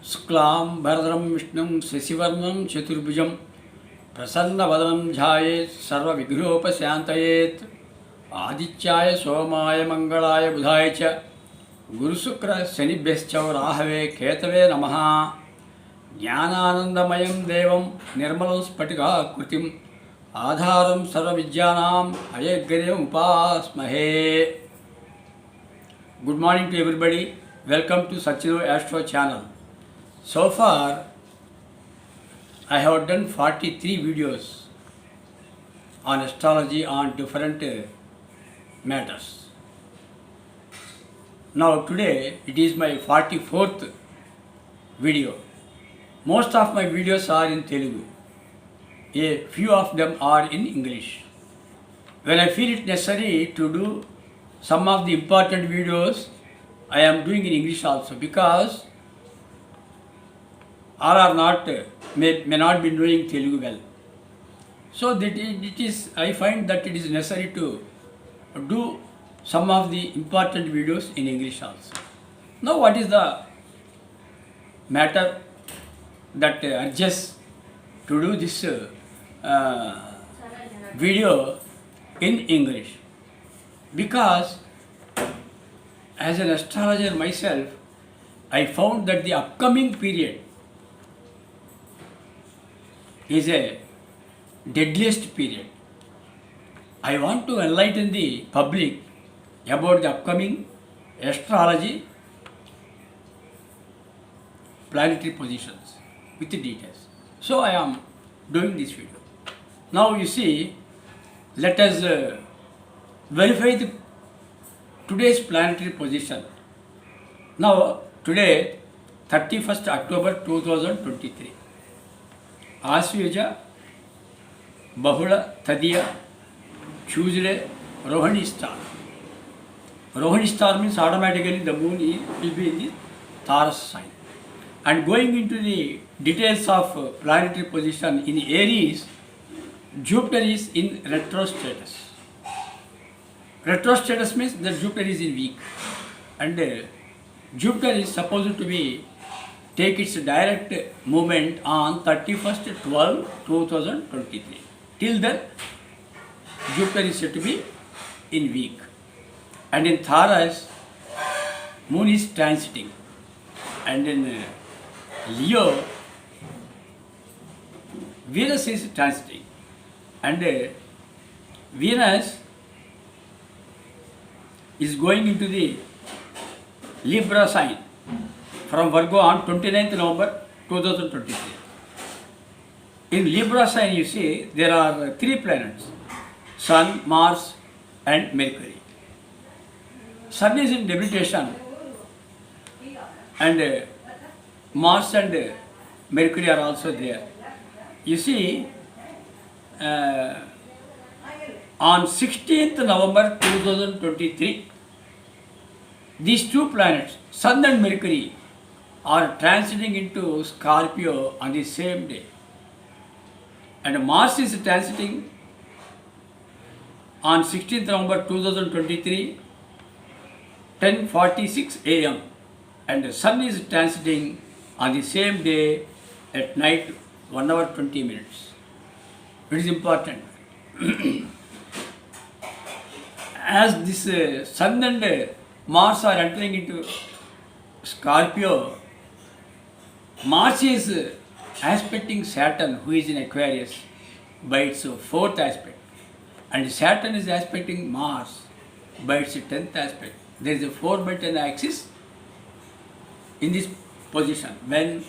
शुक्लां भरदरं विष्णुं शशिवर्णं चतुर्भुजं प्रसन्नवदनं ध्यायेत् सर्वविघ्नोपशान्तयेत् आदित्याय सोमाय मंगलाय बुधाय च गुरुशुक्र शनिभ्यश्च राहवे केतवे नमः। ज्ञानानन्दमयं देवं निर्मलं स्फटिकाकृतिम् आधारं सर्वविद्यानां हयग्रीवम् उपास्महे। Good morning to everybody. Welcome to Sachino Astro channel. So far, I have done 43 videos on astrology on different matters. Now today it is my 44th video. Most of my videos are in Telugu. A few of them are in English. When I feel it necessary to do some of the important videos, I am doing in English also, because all are not may not be knowing Telugu well. So that it is, I find that it is necessary to do some of the important videos in English also. Now what is the matter that urges to do this video in English? Because as an astrologer myself, I found that the upcoming period is a deadliest period. I want to enlighten the public about the upcoming astrology planetary positions with the details. So I am doing this video. Now you see, let us verify the today's planetary position. Now today 31st October 2023. Aswaja, Bahula, Tadiya, Tuesday, Rohini star. Rohini star means automatically the moon will be in the Taurus sign. And going into the details of planetary position in Aries, Jupiter is in retro status. Retro status means that Jupiter is in weak, and Jupiter is supposed to be take its direct movement on 31st 12/2023. Till then, Jupiter is said to be in weak, and in Taurus, Moon is transiting, and in Leo, Venus is transiting, and Venus is going into the Libra sign from Virgo on 29th November 2023. In Libra sign, you see, there are three planets: Sun, Mars and Mercury. Sun is in debilitation, and Mars and Mercury are also there. You see, on 16th November 2023, these two planets, Sun and Mercury, are transiting into Scorpio on the same day. And Mars is transiting on 16th November 2023, 10:46 a.m. And the Sun is transiting on the same day at night, 1 hour 20 minutes. It is important. As this Sun and Mars are entering into Scorpio, Mars is aspecting Saturn, who is in Aquarius, by its fourth aspect, and Saturn is aspecting Mars by its 10th aspect. There is a 4/10 axis in this position. When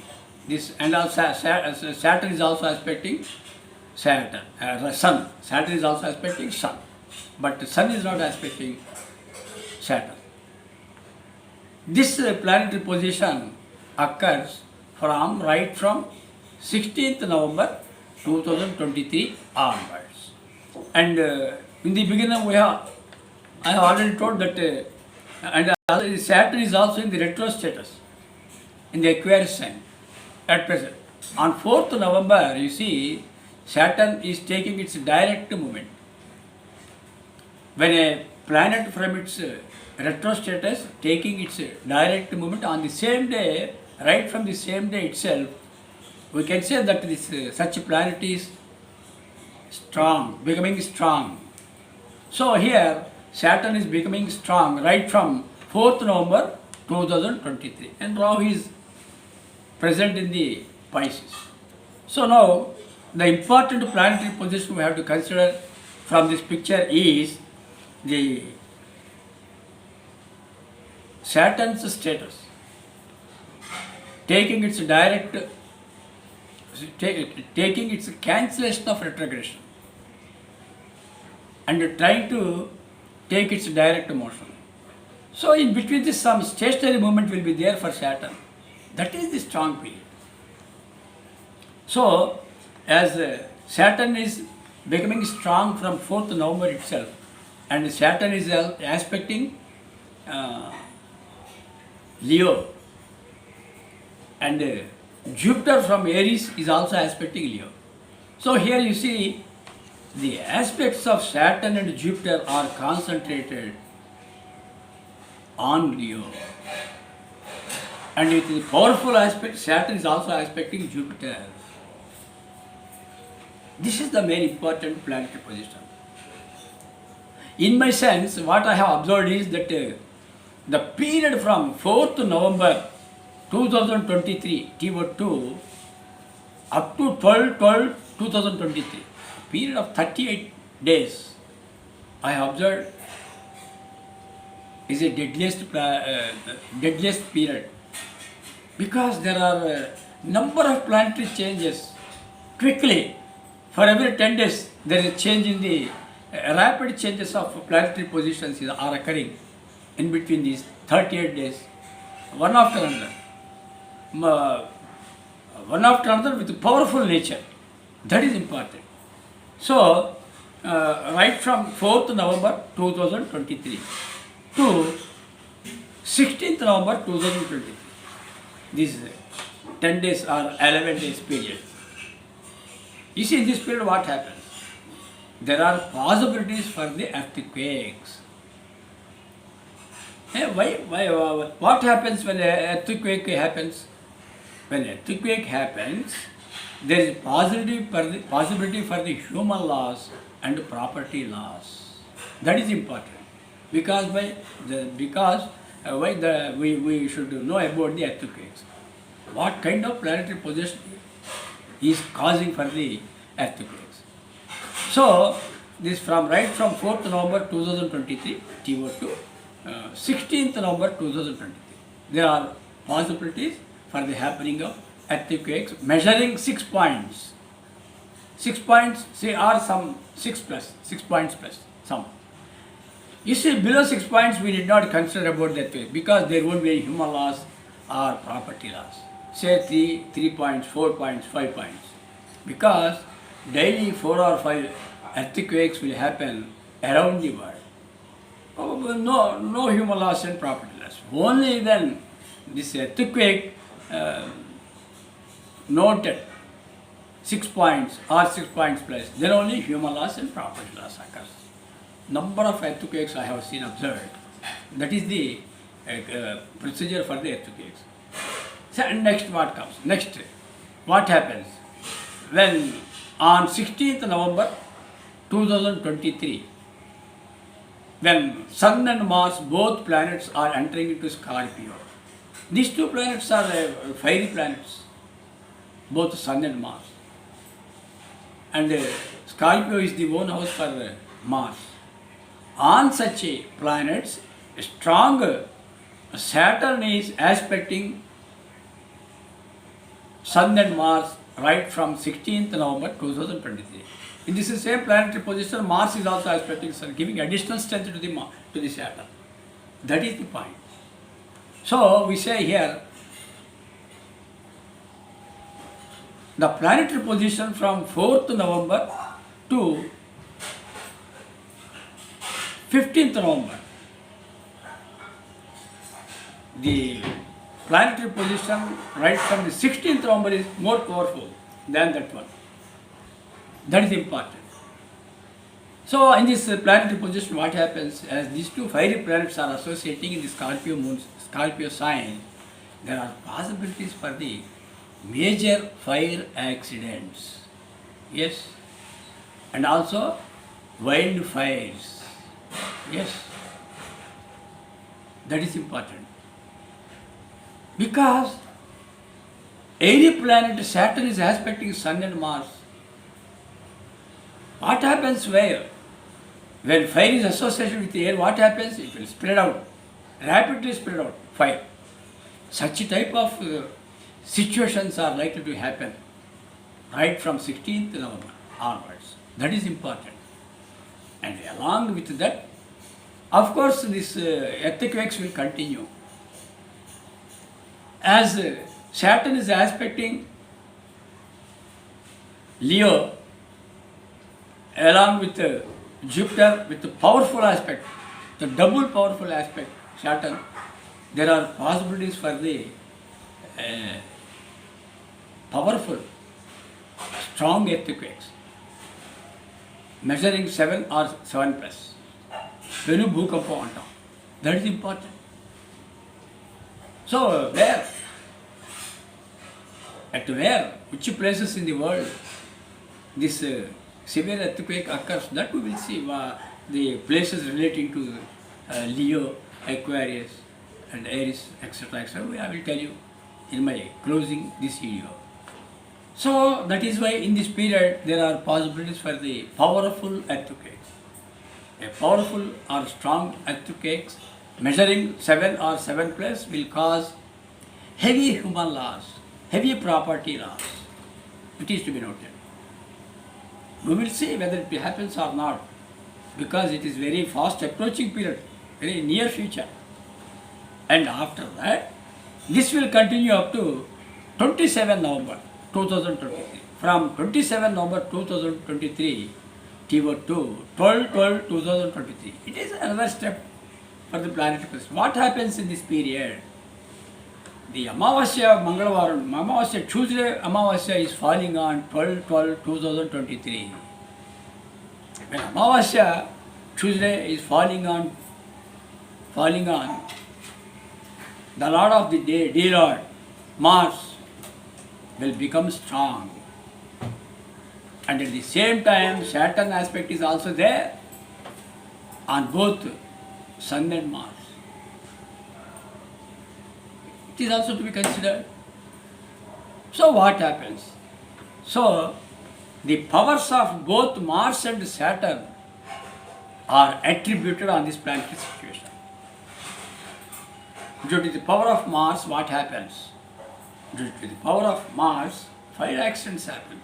this, and also Saturn is also aspecting Sun. Saturn is also aspecting Sun, but the Sun is not aspecting Saturn. This planetary position occurs right from 16th November 2023 onwards. And in the beginning, I have already told that, and Saturn is also in the retro status in the Aquarius sign at present. On 4th November, you see, Saturn is taking its direct movement. When a planet from its retro status taking its direct movement on the same day, right from the same day itself, we can say that this such planet is strong, becoming strong. So here Saturn is becoming strong right from 4th November 2023, and Rahu is present in the Pisces. So now the important planetary position we have to consider from this picture is the Saturn's status, taking its direct, taking its cancellation of retrogression and trying to take its direct motion. So in between this, some stationary movement will be there for Saturn. That is the strong period. So as Saturn is becoming strong from 4th November itself, and Saturn is aspecting Leo, and Jupiter from Aries is also aspecting Leo. So here you see the aspects of Saturn and Jupiter are concentrated on Leo. And with the powerful aspect, Saturn is also aspecting Jupiter. This is the very important planetary position. In my sense, what I have observed is that the period from 4th November 2023, TO2, up to 12/12/2023, a period of 38 days, I have observed is a deadliest period, because there are a number of planetary changes quickly. For every 10 days, there is a change in the rapid changes of planetary positions are occurring in between these 38 days, one after another. One after another with powerful nature. That is important. So, right from 4th November 2023 to 16th November 2023, these 10 days or 11 days period. You see, in this period what happens? There are possibilities for the earthquakes. What happens when an earthquake happens? When an earthquake happens, there is possibility for the human loss and property loss. That is important, because we should know about the earthquakes. What kind of planetary position is causing for the earthquakes? So this right from 4th November 2023 TO2 16th November 2023, there are possibilities for the happening of earthquakes measuring 6 points. 6 points, say, are some 6 points plus some. You see, below 6 points we did not consider about the earthquake, because there won't be any human loss or property loss. Say 3 points, 4 points, 5 points. Because daily 4 or 5 earthquakes will happen around the world. No human loss and property loss. Only then this earthquake noted 6 points or 6 points plus, then only human loss and property loss occurs. Number of earthquakes I have seen observed. That is the procedure for the earthquakes. So, and next what comes? Next, what happens when on 16th November 2023, when Sun and Mars, both planets, are entering into Scorpio. These two planets are fiery planets, both Sun and Mars. And Scorpio is the own house for Mars. On such planets, strong Saturn is aspecting Sun and Mars right from 16th November 2023. In this same planetary position, Mars is also aspecting Sun, giving additional strength to the Saturn. That is the point. So we say here, the planetary position from 4th November to 15th November, the planetary position right from the 16th November is more powerful than that one. That is important. So in this planetary position, what happens, as these two fiery planets are associating in the Scorpio sign, there are possibilities for the major fire accidents. Yes. And also wildfires. Yes. That is important. Because airy planet Saturn is aspecting Sun and Mars. What happens where? When fire is associated with air, what happens? It will spread out, rapidly spread out, fire. Such type of situations are likely to happen right from 16th November onwards. That is important. And along with that, of course, this earthquakes will continue. As Saturn is aspecting Leo, along with Jupiter, with the powerful aspect, the double powerful aspect, Saturn, there are possibilities for the powerful, strong earthquakes, measuring 7 or 7 plus. Venu Bhukampa antam. That is important. So, where? At where? Which places in the world this severe earthquake occurs? That we will see. The places relating to Leo, Aquarius, and Aries, etc. etc. I will tell you in my closing this video. So, that is why in this period there are possibilities for the powerful earthquakes. A powerful or strong earthquakes measuring 7 or 7 plus will cause heavy human loss, heavy property loss. It is to be noted. We will see whether it happens or not, because it is very fast approaching period, very near future. And after that, this will continue up to 27 November 2023. From 27 November 2023 to 12/12/2023. It is another step for the planetary process. What happens in this period? The Amavasya Mangalavaram, Amavasya Tuesday Amavasya is falling on 12/12/2023. When Amavasya Tuesday is falling on the Lord of the day, dear Lord, Mars will become strong. And at the same time, Saturn aspect is also there on both Sun and Mars. It is also to be considered. So what happens? So the powers of both Mars and Saturn are attributed on this planetary situation. Due to the power of Mars, what happens? Due to the power of Mars, fire accidents happens,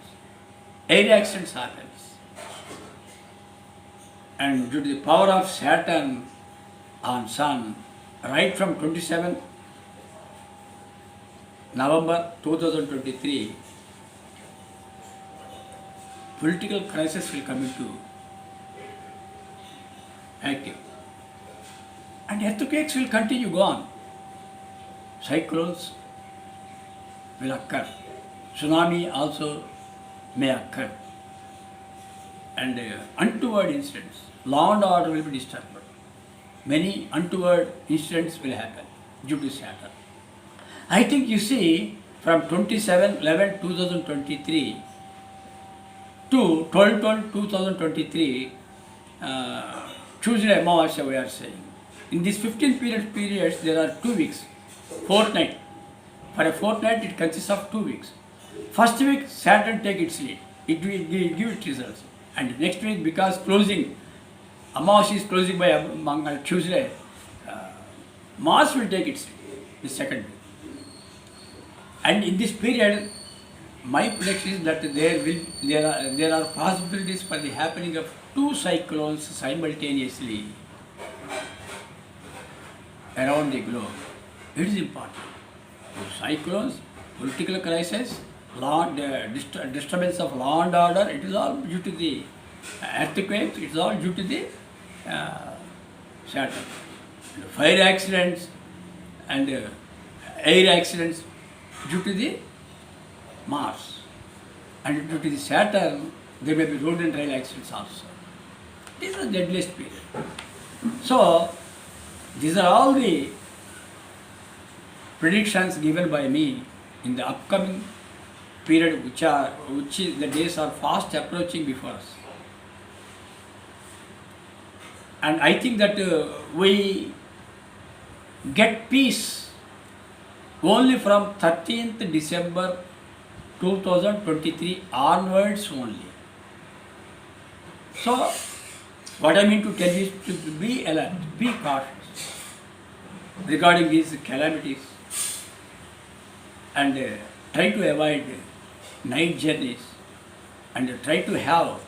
air accidents happens. And due to the power of Saturn on Sun, right from 27 November 2023, political crisis will come into active. And earthquakes will continue go on. Cyclones will occur. Tsunami also may occur. And untoward incidents, law and order will be disturbed. Many untoward incidents will happen due to Saturn. I think you see from 27/11/2023 to 12/12/2023, Tuesday Amavasya we are saying. In these 15 periods there are 2 weeks, fortnight. For a fortnight it consists of 2 weeks. First week Saturn take its lead, it will give its results. And next week, because closing, Amavasya is closing by Tuesday, Mars will take its lead, the second week. And in this period, my prediction is that there are possibilities for the happening of 2 cyclones simultaneously around the globe. It is important. Cyclones, political crisis, disturbance of law and order, it is all due to the earthquakes, it is all due to the Saturn. Fire accidents and air accidents due to the Mars. And due to the Saturn, there may be road and rail accidents also. It is the deadliest period. So, these are all the predictions given by me in the upcoming period, which is the days are fast approaching before us. And I think that we get peace only from 13th December 2023 onwards only. So, what I mean to tell you is to be alert, be cautious regarding these calamities, and try to avoid night journeys, and try to have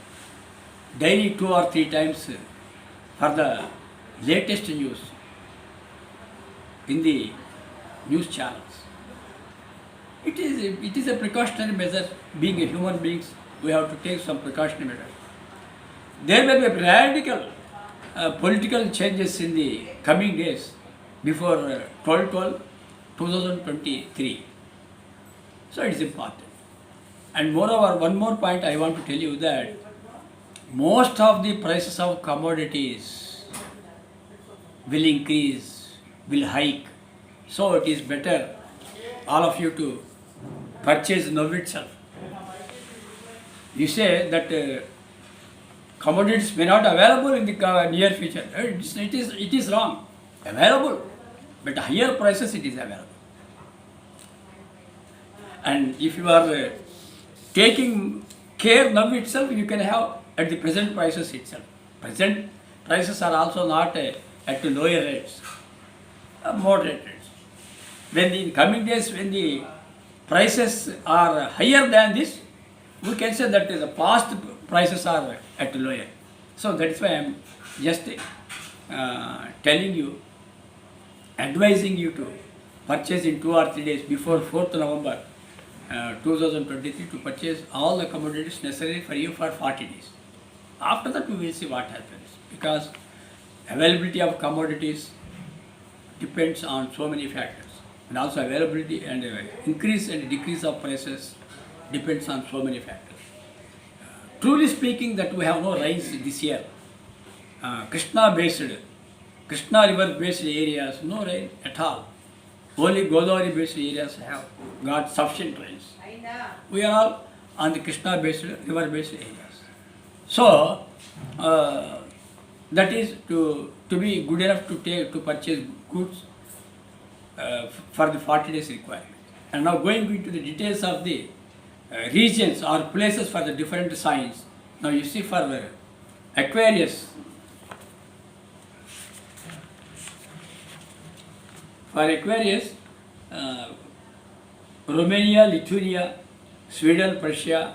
daily 2 or 3 times for the latest news in the news channels. It is a precautionary measure. Being a human beings, we have to take some precautionary measures. There may be radical political changes in the coming days before 12/12/2023. So it is important. And moreover, one more point I want to tell you that most of the prices of commodities will increase, will hike. So it is better all of you to purchase now itself. You say that commodities may not available in the near future. It is wrong. Available, but higher prices it is available. And if you are taking care now itself, you can have at the present prices itself. Present prices are also not at lower rates, moderate rates. When in coming days, when the prices are higher than this, we can say that the past prices are at lower. So that is why I am just telling you, advising you to purchase in 2 or 3 days before 4th November 2023 to purchase all the commodities necessary for you for 40 days. After that, we will see what happens, because availability of commodities depends on so many factors, and also availability and increase and decrease of prices depends on so many factors. Truly speaking, that we have no rains this year. Krishna river based areas, no rain at all. Only Godavari based areas have got sufficient rains. We are all on the Krishna based, river based areas. So that is to be good enough to purchase goods for the 40 days requirement. And now going into the details of the regions or places for the different signs. Now you see for Aquarius, Romania, Lithuania, Sweden, Prussia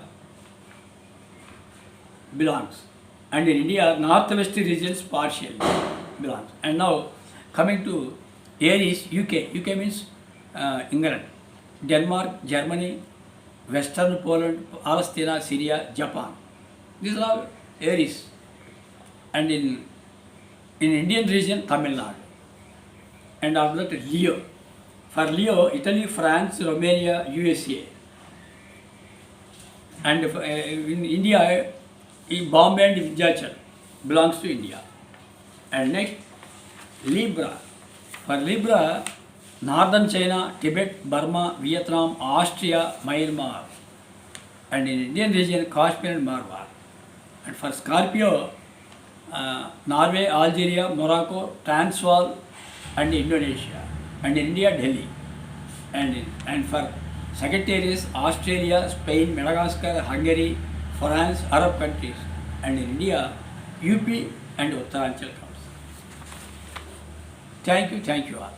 belongs, and in India, northwest regions partially belongs. And now coming to Aries, UK means England, Denmark, Germany, Western Poland, Palestine, Syria, Japan. These are all Aries. And in Indian region, Tamil Nadu. And after that, Leo. For Leo, Italy, France, Romania, USA. And in India, Bombay and Vindhyachal belongs to India. And next, Libra. For Libra, Northern China, Tibet, Burma, Vietnam, Austria, Myanmar. And in Indian region, Kashmir and Marwar. And for Scorpio, Norway, Algeria, Morocco, Transvaal, and Indonesia. And in India, Delhi. And for Sagittarius, Australia, Spain, Madagascar, Hungary, France, Arab countries. And in India, UP and Uttaranchal comes. Thank you all.